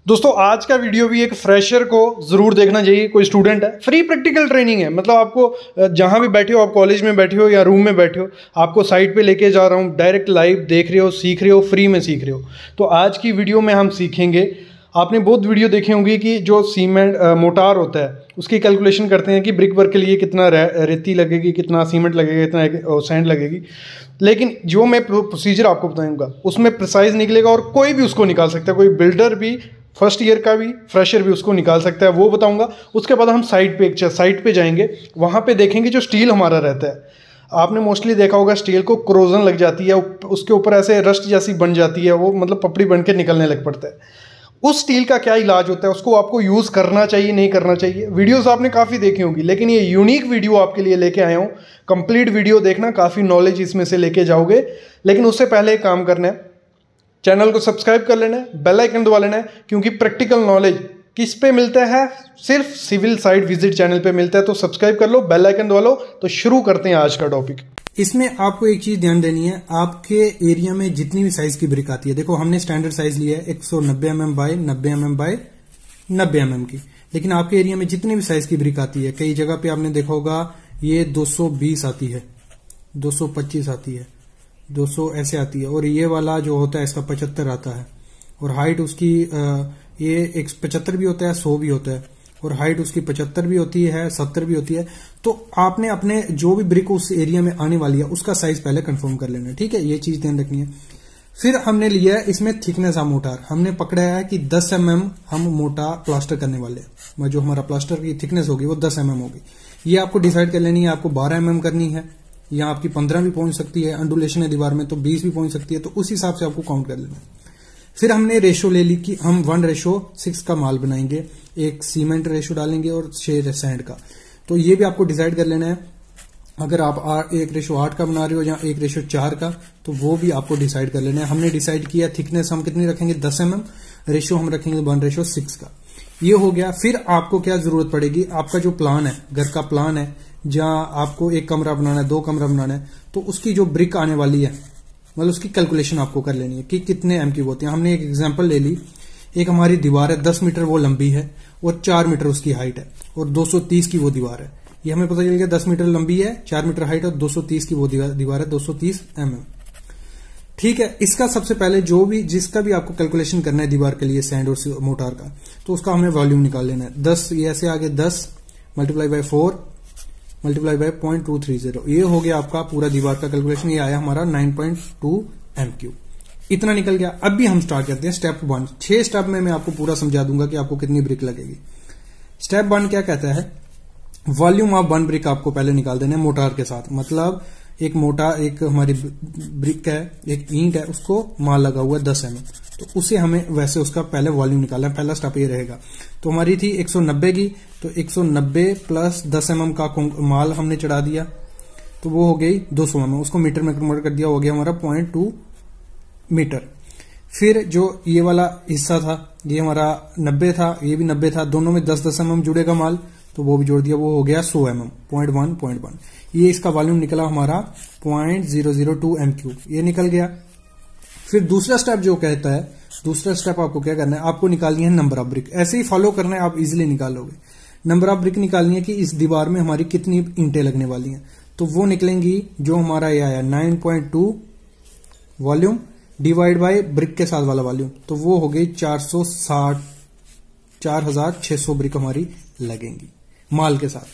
दोस्तों आज का वीडियो भी एक फ्रेशर को ज़रूर देखना चाहिए। कोई स्टूडेंट है, फ्री प्रैक्टिकल ट्रेनिंग है। मतलब आपको जहाँ भी बैठे हो, आप कॉलेज में बैठे हो या रूम में बैठे हो, आपको साइट पे लेके जा रहा हूँ, डायरेक्ट लाइव देख रहे हो, सीख रहे हो, फ्री में सीख रहे हो। तो आज की वीडियो में हम सीखेंगे, आपने बहुत वीडियो देखे होंगी कि जो सीमेंट मोटार होता है उसकी कैलकुलेशन करते हैं कि ब्रिक वर्क के लिए कितना रेती लगेगी, कितना सीमेंट लगेगा, कितना सैंड लगेगी। लेकिन जो मैं प्रोसीजर आपको बताऊंगा उसमें प्रिसाइज निकलेगा और कोई भी उसको निकाल सकता है। कोई बिल्डर भी, फर्स्ट ईयर का भी, फ्रेशर भी उसको निकाल सकता है, वो बताऊंगा। उसके बाद हम साइट पे जाएंगे, वहाँ पे देखेंगे जो स्टील हमारा रहता है। आपने मोस्टली देखा होगा स्टील को क्रोजन लग जाती है, उसके ऊपर ऐसे रस्ट जैसी बन जाती है, वो मतलब पपड़ी बन के निकलने लग पड़ता है। उस स्टील का क्या इलाज होता है, उसको आपको यूज़ करना चाहिए नहीं करना चाहिए। वीडियोस आपने काफ़ी देखी होंगी, लेकिन ये यूनिक वीडियो आपके लिए लेके आया हूँ। कंप्लीट वीडियो देखना, काफ़ी नॉलेज इसमें से लेके जाओगे। लेकिन उससे पहले एक काम करना है, चैनल को सब्सक्राइब कर लेना है, बेल आइकन दबा लेना है, क्योंकि प्रैक्टिकल नॉलेज किस पे मिलता है? सिर्फ सिविल साइट विजिट चैनल पे मिलता है। तो सब्सक्राइब कर लो, बेल आइकन दबा लो। तो शुरू करते हैं आज का टॉपिक। इसमें आपको एक चीज ध्यान देनी है, आपके एरिया में जितनी भी साइज की ब्रिक आती है, देखो हमने स्टैंडर्ड साइज लिया है 190 mm by 90 mm by 90 mm की। लेकिन आपके एरिया में जितनी भी साइज की ब्रिक आती है, कई जगह पे आपने देखा होगा ये 220 आती है, 225 आती है, 200 ऐसे आती है, और ये वाला जो होता है इसका 75 आता है, और हाइट उसकी ये 175 भी होता है, 100 भी होता है, और हाइट उसकी 75 भी होती है, 70 भी होती है। तो आपने अपने जो भी ब्रिक उस एरिया में आने वाली है उसका साइज पहले कंफर्म कर लेना है, ठीक है? ये चीज ध्यान रखनी है। फिर हमने लिया है इसमें थिकनेस ऑफ मोटार, हमने पकड़ा है कि 10 mm हम मोटा प्लास्टर करने वाले हैं। जो हमारा प्लास्टर की थिकनेस होगी वो 10 mm होगी। ये आपको डिसाइड कर लेनी है, आपको 12 mm करनी है या आपकी 15 भी पहुंच सकती है, अंडुलेशन है दीवार में तो 20 भी पहुंच सकती है, तो उस हिसाब से आपको काउंट कर लेना है। फिर हमने रेशो ले ली कि हम 1:6 का माल बनाएंगे, एक सीमेंट रेशो डालेंगे और 6 सैंड का। तो ये भी आपको डिसाइड कर लेना है। अगर आप 1:8 का बना रहे हो या 1:4 का, तो वो भी आपको डिसाइड कर लेना है। हमने डिसाइड किया थिकनेस हम कितनी रखेंगे, 10 mm, रेशो हम रखेंगे 1:6 का। ये हो गया। फिर आपको क्या जरूरत पड़ेगी, आपका जो प्लान है, घर का प्लान है, जहां आपको 1 कमरा बनाना है, 2 कमरा बनाना है, तो उसकी जो ब्रिक आने वाली है, मतलब उसकी कैलकुलेशन आपको कर लेनी है कि कितने एम की होती है। हमने एक एग्जांपल ले ली, एक हमारी दीवार है 10 मीटर वो लंबी है और 4 मीटर उसकी हाइट है और 230 की वो दीवार है। ये हमें पता चल गया 10 मीटर लंबी है, 4 मीटर हाइट और 230 की वो दीवार है, 230 mm, ठीक है? इसका सबसे पहले जो भी जिसका भी आपको कैलकुलेशन करना है दीवार के लिए, सैंड और मोटार का, तो उसका हमें वॉल्यूम निकाल लेना है। 10 ये ऐसे आगे 10 मल्टीप्लाई बाय 4 मल्टीप्लाई बाय 0.230, ये हो गया आपका पूरा दीवार का कैलकुलेशन। ये आया हमारा 9.2 m3। इतना निकल गया। अब भी हम स्टार्ट करते हैं स्टेप 1। 6 स्टेप में मैं आपको पूरा समझा दूंगा कि आपको कितनी ब्रिक लगेगी। स्टेप 1 क्या कहता है, वॉल्यूम ऑफ 1 ब्रिक आपको पहले निकाल देना है मोटार के साथ। मतलब एक हमारी ब्रिक है, एक ईंट है, उसको माल लगा हुआ है 10 mm, तो उसे हमें वैसे उसका पहले वॉल्यूम निकालना है। पहला स्टेप ये रहेगा। तो हमारी थी 190 की, तो 190 प्लस 10 mm का माल हमने चढ़ा दिया, तो वो हो गई 200 mm। उसको मीटर में कन्वर्ट कर दिया, हो गया हमारा 0.2 मीटर। फिर जो ये वाला हिस्सा था, ये हमारा 90 था, ये भी 90 था, दोनों में 10-10 mm जुड़ेगा माल, तो वो भी जोड़ दिया, वो हो गया 100 mm, 0.1. ये इसका वॉल्यूम निकला हमारा 0.002 m3, ये निकल गया। फिर दूसरा स्टेप जो कहता है, दूसरा स्टेप आपको क्या करना है, आपको निकालनी है नंबर ऑफ ब्रिक। ऐसे ही फॉलो करना है, आप इजिली निकालोगे। नंबर ऑफ ब्रिक निकालनी है कि इस दीवार में हमारी कितनी ईंटें लगने वाली हैं, तो वो निकलेंगी जो हमारा ये आया 9.2 वॉल्यूम डिवाइड बाय ब्रिक के साथ वाला वॉल्यूम, तो वो हो गई 4600 ब्रिक हमारी लगेंगी माल के साथ।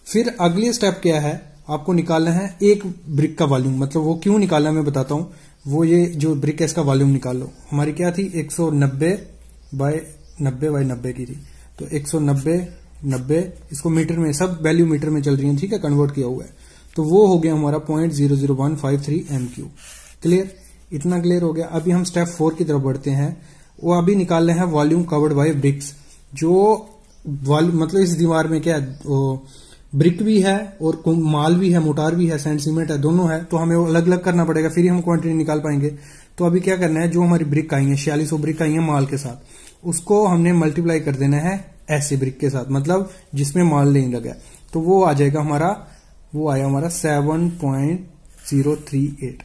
फिर अगली स्टेप क्या है, आपको निकालना है एक ब्रिक का वॉल्यूम। मतलब वो क्यों निकालना है मैं बताता हूं। वो ये जो ब्रिक है इसका वॉल्यूम निकाल लो। हमारी क्या थी, 190 बाय 90 की थी, तो 190 इसको मीटर में, सब वैल्यू मीटर में चल रही है, ठीक है, कन्वर्ट किया हुआ है, तो वो हो गया हमारा 0.00153 m3। क्लियर? इतना क्लियर हो गया। अभी हम स्टेप 4 की तरफ बढ़ते हैं। वो अभी निकालना है वॉल्यूम कवर्ड बाय ब्रिक्स। जो मतलब इस दीवार में क्या है, ब्रिक भी है और माल भी है, मोटार भी है, सैंड सीमेंट है, दोनों है, तो हमें अलग अलग करना पड़ेगा, फिर ही हम क्वांटिटी निकाल पाएंगे। तो अभी क्या करना है, जो हमारी ब्रिक आई है 4600 ब्रिक आई है माल के साथ, उसको हमने मल्टीप्लाई कर देना है ऐसे ब्रिक के साथ, मतलब जिसमें माल नहीं लगा, तो वो आ जाएगा हमारा, वो आया हमारा 7.038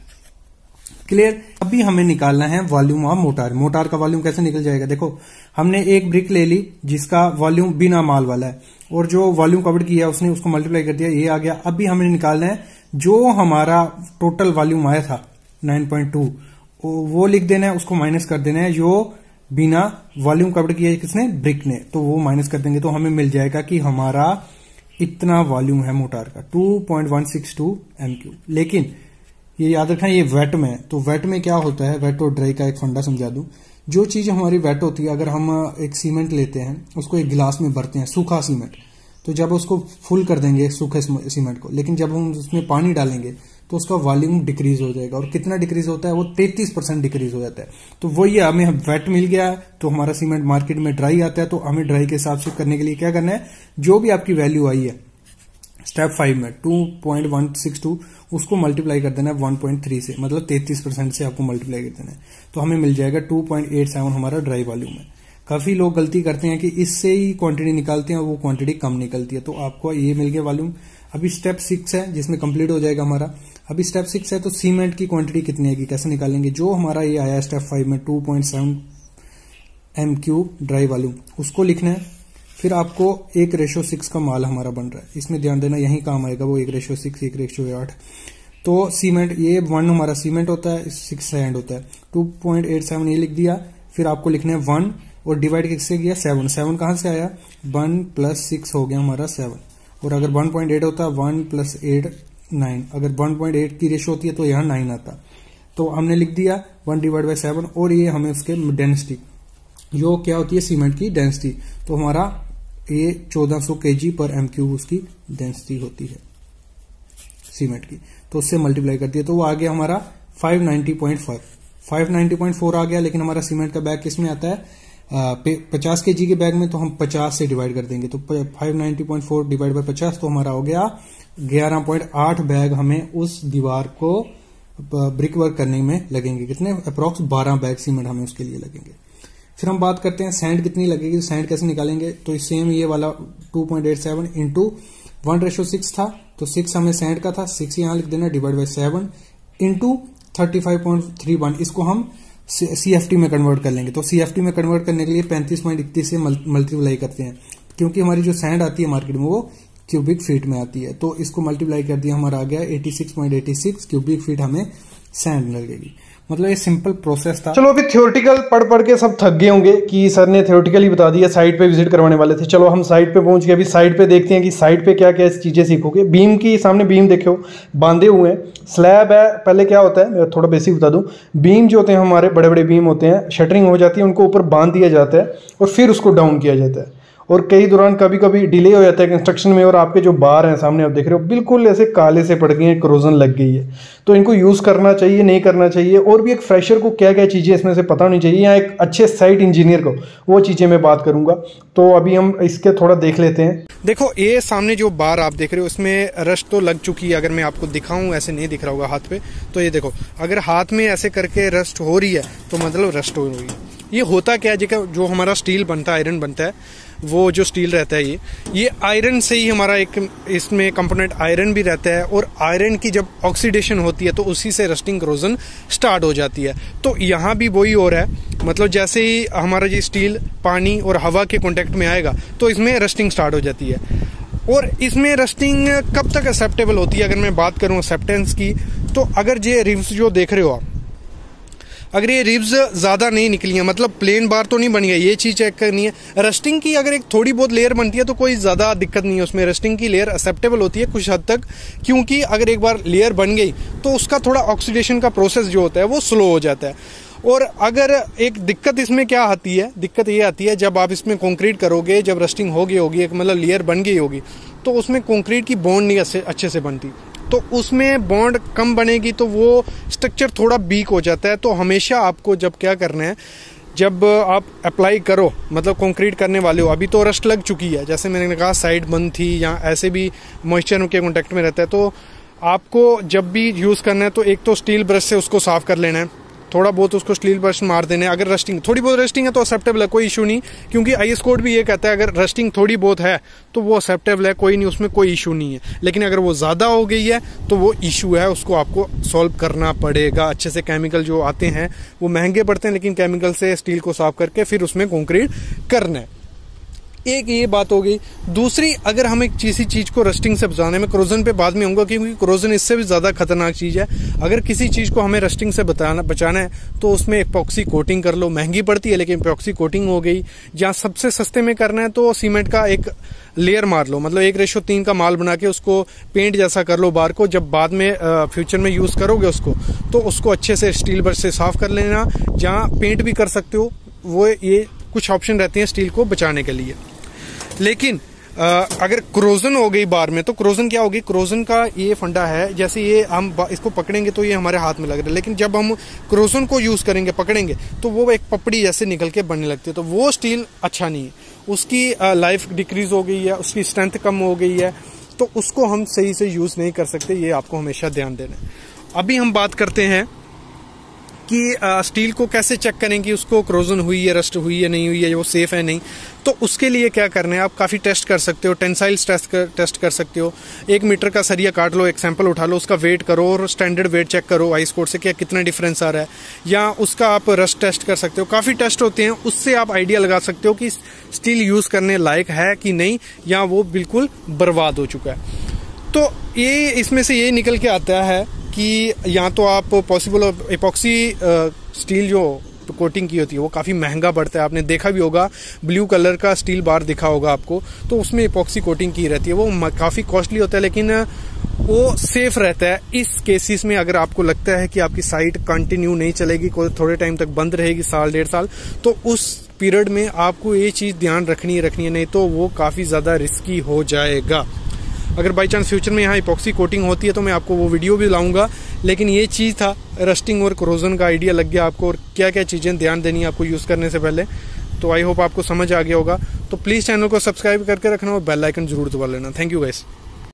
क्लियर। अभी हमें निकालना है वॉल्यूम ऑफ मोटार। मोटार का वॉल्यूम कैसे निकल जाएगा, देखो हमने एक ब्रिक ले ली जिसका वॉल्यूम बिना माल वाला है और जो वॉल्यूम कवर्ड किया उसने उसको मल्टीप्लाई कर दिया, ये आ गया। अभी हमें निकालना है जो हमारा टोटल वॉल्यूम आया था 9.2 वो लिख देना है, उसको माइनस कर देना है जो बिना वॉल्यूम कवर्ड किया किसने, ब्रिक ने, तो वो माइनस कर देंगे तो हमें मिल जाएगा कि हमारा इतना वॉल्यूम है मोटार का 2.162 m3। लेकिन ये याद रखना ये वेट में है, तो वेट में क्या होता है, वेट और ड्राई का एक फंडा समझा दूं। जो चीज हमारी वेट होती है, अगर हम एक सीमेंट लेते हैं उसको एक गिलास में भरते हैं, सूखा सीमेंट, तो जब उसको फुल कर देंगे सूखे सीमेंट को, लेकिन जब हम उसमें पानी डालेंगे तो उसका वॉल्यूम डिक्रीज हो जाएगा। और कितना डिक्रीज होता है, वो 33% डिक्रीज हो जाता है। तो वही है, हमें वेट मिल गया तो हमारा सीमेंट मार्केट में ड्राई आता है, तो हमें ड्राई के हिसाब से करने के लिए क्या करना है, जो भी आपकी वैल्यू आई है स्टेप 5 में 2.162 उसको मल्टीप्लाई कर देना है 1.3 से, मतलब 33% से आपको मल्टीप्लाई कर देना है, तो हमें मिल जाएगा 2.87 हमारा ड्राई वॉल्यूम है। काफी लोग गलती करते हैं कि इससे ही क्वांटिटी निकालते हैं और वो क्वांटिटी कम निकलती है, तो आपको ये मिल गया वॉल्यूम। अभी स्टेप 6 है जिसमें कंप्लीट हो जाएगा हमारा। अभी स्टेप 6 है तो सीमेंट की क्वांटिटी कितनी आएगी, कैसे निकालेंगे। जो हमारा ये आया स्टेप 5 में 2.7 m3 ड्राई वॉल्यूम उसको लिखना है। फिर आपको 1:6 का माल हमारा बन रहा है, इसमें ध्यान देना यही काम आएगा, वो 1:6 1:8। तो सीमेंट ये 1 हमारा सीमेंट होता है, 6 सैंड होता है, 2.87 ये लिख दिया। फिर आपको लिखना है 1 और डिवाइड किससे किया 7, 7 कहां से आया 1 + 6 हो गया हमारा 7। और अगर 1.8 होता है 1 + 8 9, अगर 1.8 की रेशो होती है तो यहाँ 9 आता। तो हमने लिख दिया 1/7 और ये हमें उसके डेंसिटी जो क्या होती है सीमेंट की डेंसिटी, तो हमारा ये 1400 kg पर m3 उसकी डेंसिटी होती है सीमेंट की, तो उससे मल्टीप्लाई कर दिया तो वो आ गया हमारा 590.4 590.4 आ गया। लेकिन हमारा सीमेंट का बैग किस में आता है 50 kg के बैग में, तो हम 50 से डिवाइड कर देंगे, तो 590.4 डिवाइड बाय 50 तो हमारा हो गया 11.8 बैग हमें उस दीवार को ब्रिक वर्क करने में लगेंगे। कितने अप्रोक्स 12 बैग सीमेंट हमें उसके लिए लगेंगे। फिर हम बात करते हैं सैंड कितनी लगेगी, सैंड कैसे निकालेंगे। तो सेम ये वाला 2.87 इंटू 1:6 था, तो 6 हमें सैंड का था, 6 यहां लिख देना डिवाइड बाय 7 इंटू 35.31, इसको हम CFT में कन्वर्ट कर लेंगे। तो CFT में कन्वर्ट करने के लिए 35.31 से मल्टीप्लाई करते हैं, क्योंकि हमारी जो सैंड आती है मार्केट में वो क्यूबिक फीट में आती है, तो इसको मल्टीप्लाई कर दिया हमारा आ गया 86.86 क्यूबिक फीट हमें सैंड लगेगी। मतलब ये सिंपल प्रोसेस था। चलो अभी थ्योरेटिकल पढ़ के सब थक गए होंगे कि सर ने थ्योरेटिकली बता दिया, साइट पे विजिट करवाने वाले थे। चलो हम साइट पे पहुंच गए, अभी साइट पे देखते हैं कि साइट पे क्या क्या चीज़ें सीखोगे। बीम की सामने बीम देखो बांधे हुए हैं, स्लैब है। पहले क्या होता है मैं थोड़ा बेसिक बता दूं, बीम जो होते हैं हमारे बड़े बड़े बीम होते हैं, शटरिंग हो जाती है, उनको ऊपर बांध दिया जाता है और फिर उसको डाउन किया जाता है। और कई दौरान कभी कभी डिले हो जाता है कंस्ट्रक्शन में, और आपके जो बार हैं सामने आप देख रहे हो बिल्कुल ऐसे काले से पड़ गए हैं, करोजन लग गई है। तो इनको यूज़ करना चाहिए नहीं करना चाहिए, और भी एक फ्रेशर को क्या क्या चीज़ें इसमें से पता होनी चाहिए, या एक अच्छे साइट इंजीनियर को वो चीज़ें मैं बात करूंगा। तो अभी हम इसके थोड़ा देख लेते हैं। देखो ये सामने जो बार आप देख रहे हो इसमें रस्ट तो लग चुकी है। अगर मैं आपको दिखाऊं, ऐसे नहीं दिख रहा होगा हाथ पे, तो ये देखो अगर हाथ में ऐसे करके रस्ट हो रही है तो मतलब रस्ट हो रही है। ये होता क्या है, जो हमारा स्टील बनता है, आयरन बनता है, वो जो स्टील रहता है ये आयरन से ही हमारा एक इसमें कंपोनेंट आयरन भी रहता है, और आयरन की जब ऑक्सीडेशन होती है तो उसी से रस्टिंग करोजन स्टार्ट हो जाती है। तो यहाँ भी वही हो रहा है, मतलब जैसे ही हमारा ये स्टील पानी और हवा के कांटेक्ट में आएगा तो इसमें रस्टिंग स्टार्ट हो जाती है। और इसमें रस्टिंग कब तक एक्सेप्टेबल होती है, अगर मैं बात करूँ एक्सेप्टेंस की, तो अगर ये रिव्स जो देख रहे हो आप, अगर ये रिब्स ज़्यादा नहीं निकली हैं, मतलब प्लेन बार तो नहीं बन गया, ये चीज़ चेक करनी है। रस्टिंग की अगर एक थोड़ी बहुत लेयर बनती है तो कोई ज़्यादा दिक्कत नहीं है उसमें, रस्टिंग की लेयर एक्सेप्टेबल होती है कुछ हद तक, क्योंकि अगर एक बार लेयर बन गई तो उसका थोड़ा ऑक्सीडेशन का प्रोसेस जो होता है वो स्लो हो जाता है। और अगर एक दिक्कत इसमें क्या आती है, दिक्कत ये आती है जब आप इसमें कंक्रीट करोगे, जब रस्टिंग हो गई होगी, एक मतलब लेयर बन गई होगी, तो उसमें कंक्रीट की बॉन्ड नहीं अच्छे से बनती, तो उसमें बॉन्ड कम बनेगी तो वो स्ट्रक्चर थोड़ा वीक हो जाता है। तो हमेशा आपको जब क्या करना है, जब आप अप्लाई करो, मतलब कंक्रीट करने वाले हो, अभी तो रस्ट लग चुकी है, जैसे मैंने कहा साइड बंद थी या ऐसे भी मॉइस्चर के कॉन्टेक्ट में रहता है, तो आपको जब भी यूज़ करना है तो एक तो स्टील ब्रश से उसको साफ कर लेना है, थोड़ा बहुत उसको स्टील ब्रश मार देने। अगर रस्टिंग थोड़ी बहुत रस्टिंग है तो एक्सेप्टेबल है, कोई इशू नहीं, क्योंकि IS कोड भी ये कहता है अगर रस्टिंग थोड़ी बहुत है तो वो एक्सेप्टेबल है, कोई नहीं, उसमें कोई इशू नहीं है। लेकिन अगर वो ज़्यादा हो गई है तो वो इशू है, उसको आपको सॉल्व करना पड़ेगा अच्छे से। केमिकल जो आते हैं वो महंगे पड़ते हैं, लेकिन केमिकल से स्टील को साफ करके फिर उसमें कंक्रीट करना है। एक ये बात हो गई। दूसरी, अगर हम एक किसी चीज को रस्टिंग से बचाने में, क्रोजन पे बाद में आऊंगा क्योंकि क्रोजन इससे भी ज्यादा खतरनाक चीज है। अगर किसी चीज को हमें रस्टिंग से बचाना है तो उसमें एपॉक्सी कोटिंग कर लो, महंगी पड़ती है लेकिन एपॉक्सी कोटिंग हो गई। या सबसे सस्ते में करना है तो सीमेंट का एक लेयर मार लो, मतलब 1:3 का माल बना के उसको पेंट जैसा कर लो बार को। जब बाद में फ्यूचर में यूज करोगे उसको तो उसको अच्छे से स्टील ब्रश से साफ कर लेना। जहाँ पेंट भी कर सकते हो, वो ये कुछ ऑप्शन रहते हैं स्टील को बचाने के लिए। लेकिन अगर क्रोजन हो गई बार में, तो क्रोजन क्या होगी, क्रोजन का ये फंडा है, जैसे ये हम इसको पकड़ेंगे तो ये हमारे हाथ में लग रहा है, लेकिन जब हम क्रोजन को यूज करेंगे, पकड़ेंगे, तो वो एक पपड़ी जैसे निकल के बनने लगती है, तो वो स्टील अच्छा नहीं है, उसकी लाइफ डिक्रीज हो गई है, उसकी स्ट्रेंथ कम हो गई है, तो उसको हम सही से यूज नहीं कर सकते। ये आपको हमेशा ध्यान देना है। अभी हम बात करते हैं कि स्टील को कैसे चेक करें कि उसको क्रोजन हुई है, रस्ट हुई है, नहीं हुई है, वो सेफ है नहीं। तो उसके लिए क्या करना है, आप काफ़ी टेस्ट कर सकते हो, टेंसाइल टेस्ट कर सकते हो। 1 मीटर का सरिया काट लो, एक सैंपल उठा लो, उसका वेट करो और स्टैंडर्ड वेट चेक करो IS कोड से, क्या कितना डिफरेंस आ रहा है। या उसका आप रस्ट टेस्ट कर सकते हो, काफ़ी टेस्ट होते हैं, उससे आप आइडिया लगा सकते हो कि स्टील यूज़ करने लायक है कि नहीं, या वो बिल्कुल बर्बाद हो चुका है। तो ये इसमें से ये निकल के आता है कि या तो आप पॉसिबल एपॉक्सी स्टील जो कोटिंग की होती है वो काफ़ी महंगा पड़ता है, आपने देखा भी होगा, ब्लू कलर का स्टील बार दिखा होगा आपको, तो उसमें एपॉक्सी कोटिंग की रहती है, वो काफ़ी कॉस्टली होता है, लेकिन वो सेफ रहता है। इस केसेस में अगर आपको लगता है कि आपकी साइट कंटिन्यू नहीं चलेगी, कोई थोड़े टाइम तक बंद रहेगी, 1-1.5 साल, तो उस पीरियड में आपको ये चीज़ ध्यान रखनी है, नहीं तो वो काफ़ी ज़्यादा रिस्की हो जाएगा। अगर बाई चांस फ्यूचर में यहाँ एपॉक्सी कोटिंग होती है तो मैं आपको वो वीडियो भी लाऊंगा, लेकिन ये चीज़ था, रस्टिंग और क्रोजन का आइडिया लग गया आपको, और क्या क्या चीज़ें ध्यान देनी है आपको यूज़ करने से पहले। तो आई होप आपको समझ आ गया होगा। तो प्लीज़ चैनल को सब्सक्राइब करके रखना और बेल आइकन जरूर दबा लेना। Thank you guys.